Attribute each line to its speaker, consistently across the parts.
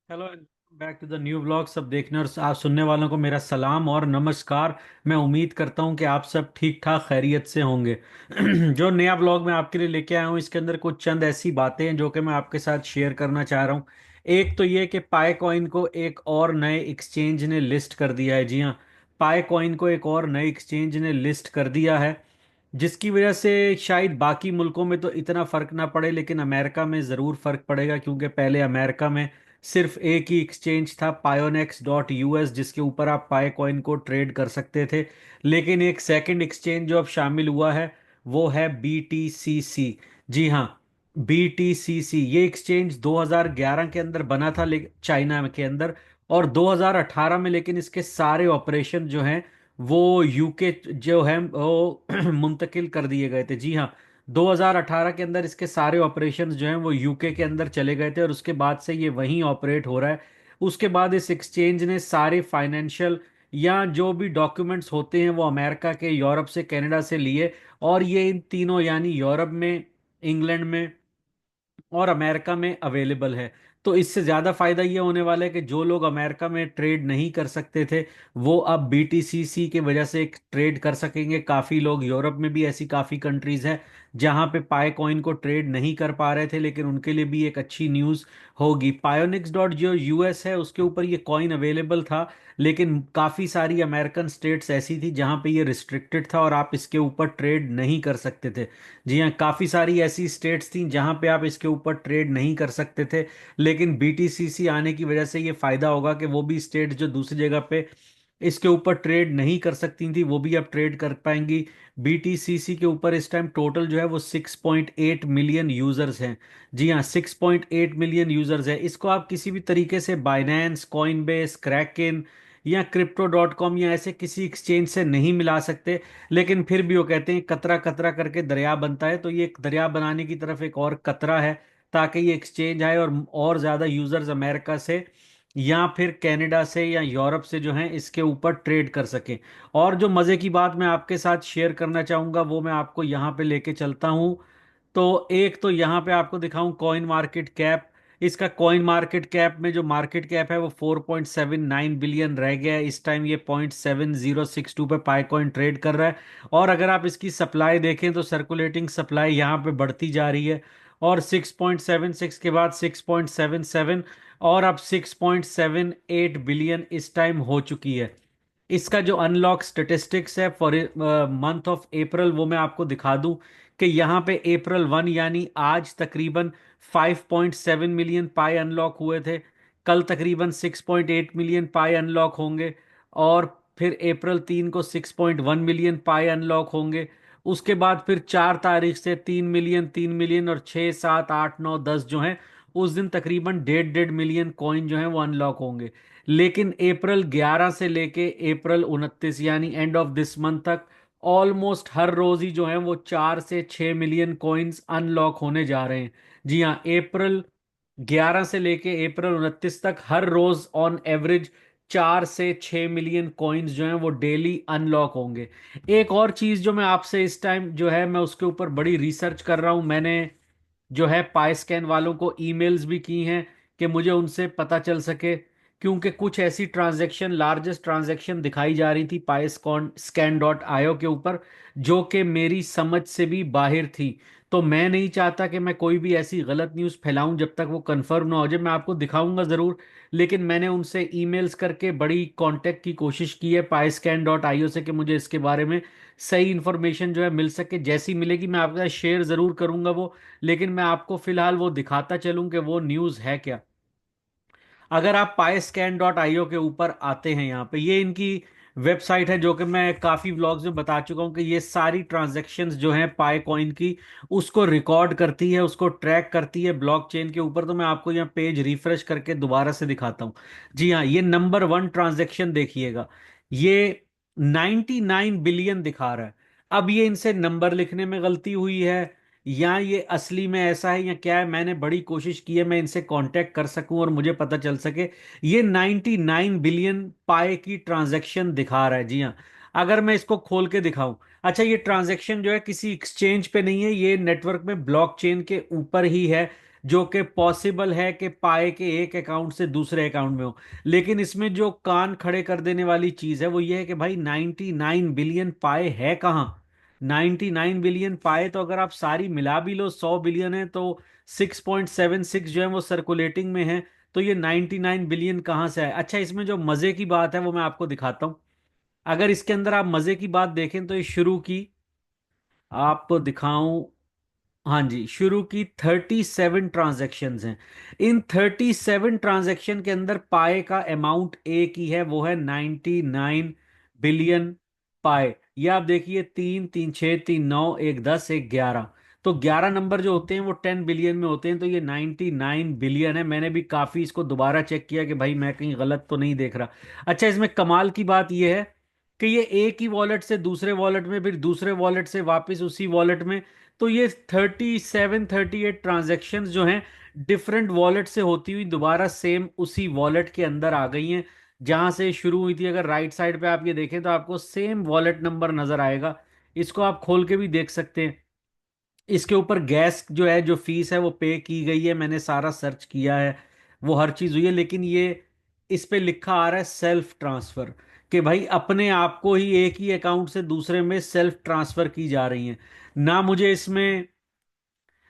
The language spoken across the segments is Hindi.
Speaker 1: Hello and back to the new vlog. सब देखने और आप सुनने वालों को मेरा सलाम और नमस्कार। मैं उम्मीद करता हूं कि आप सब ठीक ठाक खैरियत से होंगे। जो नया व्लॉग मैं आपके लिए लेके आया हूं, इसके अंदर कुछ चंद ऐसी बातें हैं जो कि मैं आपके साथ शेयर करना चाह रहा हूं। एक तो ये कि पाई कॉइन को एक और नए एक्सचेंज ने लिस्ट कर दिया है। जी हाँ, पाई कॉइन को एक और नए एक्सचेंज ने लिस्ट कर दिया है, जिसकी वजह से शायद बाकी मुल्कों में तो इतना फर्क ना पड़े, लेकिन अमेरिका में ज़रूर फर्क पड़ेगा, क्योंकि पहले अमेरिका में सिर्फ एक ही एक्सचेंज था, payonex.us, जिसके ऊपर आप पाई कॉइन को ट्रेड कर सकते थे। लेकिन एक सेकंड एक्सचेंज जो अब शामिल हुआ है वो है BTCC। जी हाँ, BTCC ये एक्सचेंज 2011 के अंदर बना था, लेकिन चाइना के अंदर, और 2018 में लेकिन इसके सारे ऑपरेशन जो हैं वो यूके जो है वो मुंतकिल कर दिए गए थे। जी हाँ, 2018 के अंदर इसके सारे ऑपरेशंस जो हैं वो यूके के अंदर चले गए थे, और उसके बाद से ये वहीं ऑपरेट हो रहा है। उसके बाद इस एक्सचेंज ने सारे फाइनेंशियल या जो भी डॉक्यूमेंट्स होते हैं वो अमेरिका के, यूरोप से, कनाडा से लिए, और ये इन तीनों यानी यूरोप में, इंग्लैंड में और अमेरिका में अवेलेबल है। तो इससे ज़्यादा फायदा ये होने वाला है कि जो लोग अमेरिका में ट्रेड नहीं कर सकते थे वो अब BTCC की वजह से एक ट्रेड कर सकेंगे। काफ़ी लोग, यूरोप में भी ऐसी काफ़ी कंट्रीज हैं जहां पे पाई कॉइन को ट्रेड नहीं कर पा रहे थे, लेकिन उनके लिए भी एक अच्छी न्यूज़ होगी। पायोनिक्स डॉट जो US है उसके ऊपर ये कॉइन अवेलेबल था, लेकिन काफ़ी सारी अमेरिकन स्टेट्स ऐसी थी जहां पे ये रिस्ट्रिक्टेड था और आप इसके ऊपर ट्रेड नहीं कर सकते थे। जी हाँ, काफ़ी सारी ऐसी स्टेट्स थी जहां पे आप इसके ऊपर ट्रेड नहीं कर सकते थे, लेकिन BTCC आने की वजह से ये फायदा होगा कि वो भी स्टेट जो दूसरी जगह पे इसके ऊपर ट्रेड नहीं कर सकती थी वो भी अब ट्रेड कर पाएंगी। BTCC के ऊपर इस टाइम टोटल जो है वो 6.8 मिलियन यूजर्स हैं। जी हाँ, 6.8 मिलियन यूजर्स है। इसको आप किसी भी तरीके से बाइनेंस, कॉइनबेस, क्रैकेन या Crypto.com या ऐसे किसी एक्सचेंज से नहीं मिला सकते। लेकिन फिर भी वो कहते हैं कतरा कतरा करके दरिया बनता है, तो ये एक दरिया बनाने की तरफ एक और कतरा है, ताकि ये एक्सचेंज आए और ज़्यादा यूजर्स अमेरिका से या फिर कनाडा से या यूरोप से जो हैं इसके ऊपर ट्रेड कर सकें। और जो मज़े की बात मैं आपके साथ शेयर करना चाहूँगा वो मैं आपको यहाँ पे लेके चलता हूँ। तो एक तो यहाँ पे आपको दिखाऊं कॉइन मार्केट कैप। इसका कॉइन मार्केट कैप में जो मार्केट कैप है वो 4.79 बिलियन रह गया है। इस टाइम ये 0.7062 पे पाई कॉइन ट्रेड कर रहा है। और अगर आप इसकी सप्लाई देखें तो सर्कुलेटिंग सप्लाई यहाँ पे बढ़ती जा रही है, और 6.76 के बाद 6.77, और अब 6.78 बिलियन इस टाइम हो चुकी है। इसका जो अनलॉक स्टेटिस्टिक्स है फॉर मंथ ऑफ अप्रैल वो मैं आपको दिखा दूं कि यहाँ पे April 1 यानी आज तकरीबन 5.7 मिलियन पाई अनलॉक हुए थे। कल तकरीबन 6.8 मिलियन पाई अनलॉक होंगे, और फिर April 3 को 6.1 मिलियन पाई अनलॉक होंगे। उसके बाद फिर 4 तारीख से 3 मिलियन, 3 मिलियन, और 6, 7, 8, 9, 10 जो हैं उस दिन तकरीबन 1.5 मिलियन कॉइन जो हैं वो अनलॉक होंगे। लेकिन April 11 से लेके April 29 यानी एंड ऑफ दिस मंथ तक ऑलमोस्ट हर रोज ही जो है वो 4 से 6 मिलियन कॉइन्स अनलॉक होने जा रहे हैं। जी हाँ, April 11 से लेके April 29 तक हर रोज ऑन एवरेज 4 से 6 मिलियन कॉइन्स जो हैं वो डेली अनलॉक होंगे। एक और चीज जो मैं आपसे इस टाइम जो है मैं उसके ऊपर बड़ी रिसर्च कर रहा हूं। मैंने जो है पाई स्कैन वालों को ईमेल्स भी की हैं कि मुझे उनसे पता चल सके, क्योंकि कुछ ऐसी ट्रांजैक्शन, लार्जेस्ट ट्रांजैक्शन दिखाई जा रही थी पाई स्कैन.io के ऊपर जो कि मेरी समझ से भी बाहर थी। तो मैं नहीं चाहता कि मैं कोई भी ऐसी गलत न्यूज़ फैलाऊं जब तक वो कंफर्म ना हो जाए। मैं आपको दिखाऊंगा ज़रूर, लेकिन मैंने उनसे ईमेल्स करके बड़ी कांटेक्ट की कोशिश की है पाई स्कैन.io से कि मुझे इसके बारे में सही इन्फॉर्मेशन जो है मिल सके। जैसी मिलेगी मैं आपके साथ शेयर ज़रूर करूंगा वो, लेकिन मैं आपको फिलहाल वो दिखाता चलूं कि वो न्यूज़ है क्या। अगर आप paiscan.io के ऊपर आते हैं, यहाँ पे ये इनकी वेबसाइट है जो कि मैं काफ़ी व्लॉग्स में बता चुका हूँ कि ये सारी ट्रांजैक्शंस जो हैं पाई कॉइन की उसको रिकॉर्ड करती है, उसको ट्रैक करती है ब्लॉकचेन के ऊपर। तो मैं आपको यहाँ पेज रिफ्रेश करके दोबारा से दिखाता हूँ। जी हाँ, ये नंबर 1 ट्रांजैक्शन देखिएगा, ये 99 बिलियन दिखा रहा है। अब ये इनसे नंबर लिखने में गलती हुई है या ये असली में ऐसा है या क्या है, मैंने बड़ी कोशिश की है मैं इनसे कांटेक्ट कर सकूं और मुझे पता चल सके। ये 99 बिलियन पाए की ट्रांजैक्शन दिखा रहा है। जी हाँ, अगर मैं इसको खोल के दिखाऊं, अच्छा ये ट्रांजैक्शन जो है किसी एक्सचेंज पे नहीं है, ये नेटवर्क में ब्लॉकचेन के ऊपर ही है। जो कि पॉसिबल है कि पाए के एक अकाउंट से दूसरे अकाउंट में हो। लेकिन इसमें जो कान खड़े कर देने वाली चीज है वो ये है कि भाई 99 बिलियन पाए है कहाँ। 99 बिलियन पाए तो अगर आप सारी मिला भी लो 100 बिलियन है तो 6.76 जो है वो सर्कुलेटिंग में है। तो ये 99 बिलियन कहाँ से आए। अच्छा, इसमें जो मजे की बात है वो मैं आपको दिखाता हूँ। अगर इसके अंदर आप मजे की बात देखें तो ये शुरू की आपको दिखाऊं। हाँ जी, शुरू की 37 ट्रांजैक्शंस हैं। इन 37 ट्रांजैक्शन के अंदर पाए का अमाउंट एक ही है, वो है 99 बिलियन पाए। ये आप देखिए, 3 3 6 3 9 1 10 1 11। तो 11 नंबर जो होते हैं वो 10 बिलियन में होते हैं, तो ये 99 बिलियन है। मैंने भी काफी इसको दोबारा चेक किया कि भाई मैं कहीं गलत तो नहीं देख रहा। अच्छा, इसमें कमाल की बात यह है कि ये एक ही वॉलेट से दूसरे वॉलेट में, फिर दूसरे वॉलेट से वापस उसी वॉलेट में। तो ये 38 जो हैं डिफरेंट वॉलेट से होती हुई दोबारा सेम उसी वॉलेट के अंदर आ गई हैं जहां से शुरू हुई थी। अगर राइट साइड पे आप ये देखें तो आपको सेम वॉलेट नंबर नजर आएगा। इसको आप खोल के भी देख सकते हैं। इसके ऊपर गैस जो है, जो फीस है वो पे की गई है, मैंने सारा सर्च किया है, वो हर चीज हुई है। लेकिन ये इस पे लिखा आ रहा है सेल्फ ट्रांसफर, कि भाई अपने आप को ही एक ही अकाउंट से दूसरे में सेल्फ ट्रांसफर की जा रही है। ना मुझे इसमें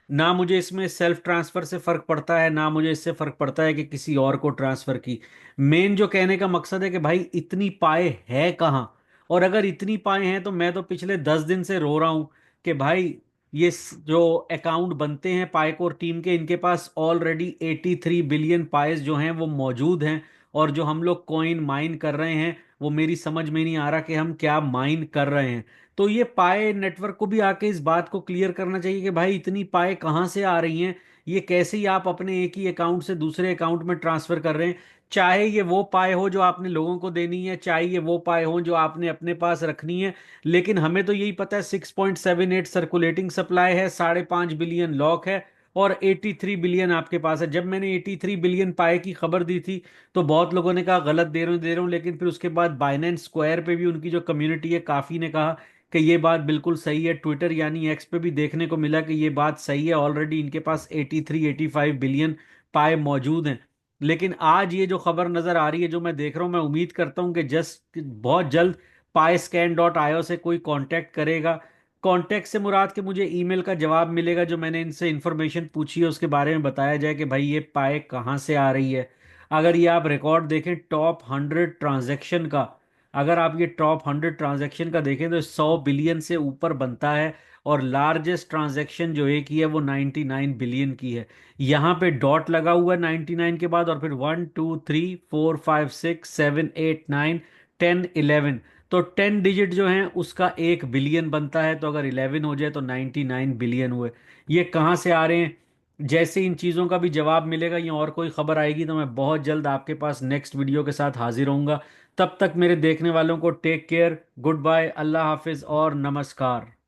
Speaker 1: ना मुझे इसमें सेल्फ ट्रांसफर से फर्क पड़ता है, ना मुझे इससे फर्क पड़ता है कि किसी और को ट्रांसफर की। मेन जो कहने का मकसद है कि भाई इतनी पाए है कहाँ। और अगर इतनी पाए हैं तो मैं तो पिछले 10 दिन से रो रहा हूं कि भाई ये जो अकाउंट बनते हैं पाइक टीम के, इनके पास ऑलरेडी 83 बिलियन पाइस जो हैं वो मौजूद हैं। और जो हम लोग कॉइन माइन कर रहे हैं वो मेरी समझ में नहीं आ रहा कि हम क्या माइन कर रहे हैं। तो ये पाए नेटवर्क को भी आके इस बात को क्लियर करना चाहिए कि भाई इतनी पाए कहाँ से आ रही हैं। ये कैसे ही आप अपने एक ही अकाउंट से दूसरे अकाउंट में ट्रांसफर कर रहे हैं। चाहे ये वो पाए हो जो आपने लोगों को देनी है, चाहे ये वो पाए हो जो आपने अपने पास रखनी है। लेकिन हमें तो यही पता है 6.78 सर्कुलेटिंग सप्लाई है, 5.5 बिलियन लॉक है, और 83 बिलियन आपके पास है। जब मैंने 83 बिलियन पाए की खबर दी थी तो बहुत लोगों ने कहा गलत दे रहा हूं। लेकिन फिर उसके बाद बाइनेंस स्क्वायर पे भी उनकी जो कम्युनिटी है काफी ने कहा कि ये बात बिल्कुल सही है। ट्विटर यानी एक्स पे भी देखने को मिला कि ये बात सही है, ऑलरेडी इनके पास 83 85 बिलियन पाए मौजूद हैं। लेकिन आज ये जो खबर नजर आ रही है, जो मैं देख रहा हूं, मैं उम्मीद करता हूं कि जस्ट बहुत जल्द पाई स्कैन डॉट आईओ से कोई कांटेक्ट करेगा। कांटेक्ट से मुराद के मुझे ईमेल का जवाब मिलेगा, जो मैंने इनसे इंफॉर्मेशन पूछी है उसके बारे में बताया जाए कि भाई ये पाए कहाँ से आ रही है। अगर ये आप रिकॉर्ड देखें टॉप 100 ट्रांजैक्शन का, अगर आप ये टॉप 100 ट्रांजैक्शन का देखें तो 100 बिलियन से ऊपर बनता है। और लार्जेस्ट ट्रांजैक्शन जो एक ही है वो 99 बिलियन की है। यहाँ पे डॉट लगा हुआ है 99 के बाद, और फिर 1 2 3 4 5 6 7 8 9 10 11। तो 10 डिजिट जो हैं उसका 1 बिलियन बनता है, तो अगर 11 हो जाए तो 99 बिलियन हुए। ये कहाँ से आ रहे हैं। जैसे इन चीज़ों का भी जवाब मिलेगा या और कोई खबर आएगी तो मैं बहुत जल्द आपके पास नेक्स्ट वीडियो के साथ हाजिर होऊंगा। तब तक मेरे देखने वालों को टेक केयर, गुड बाय, अल्लाह हाफिज और नमस्कार।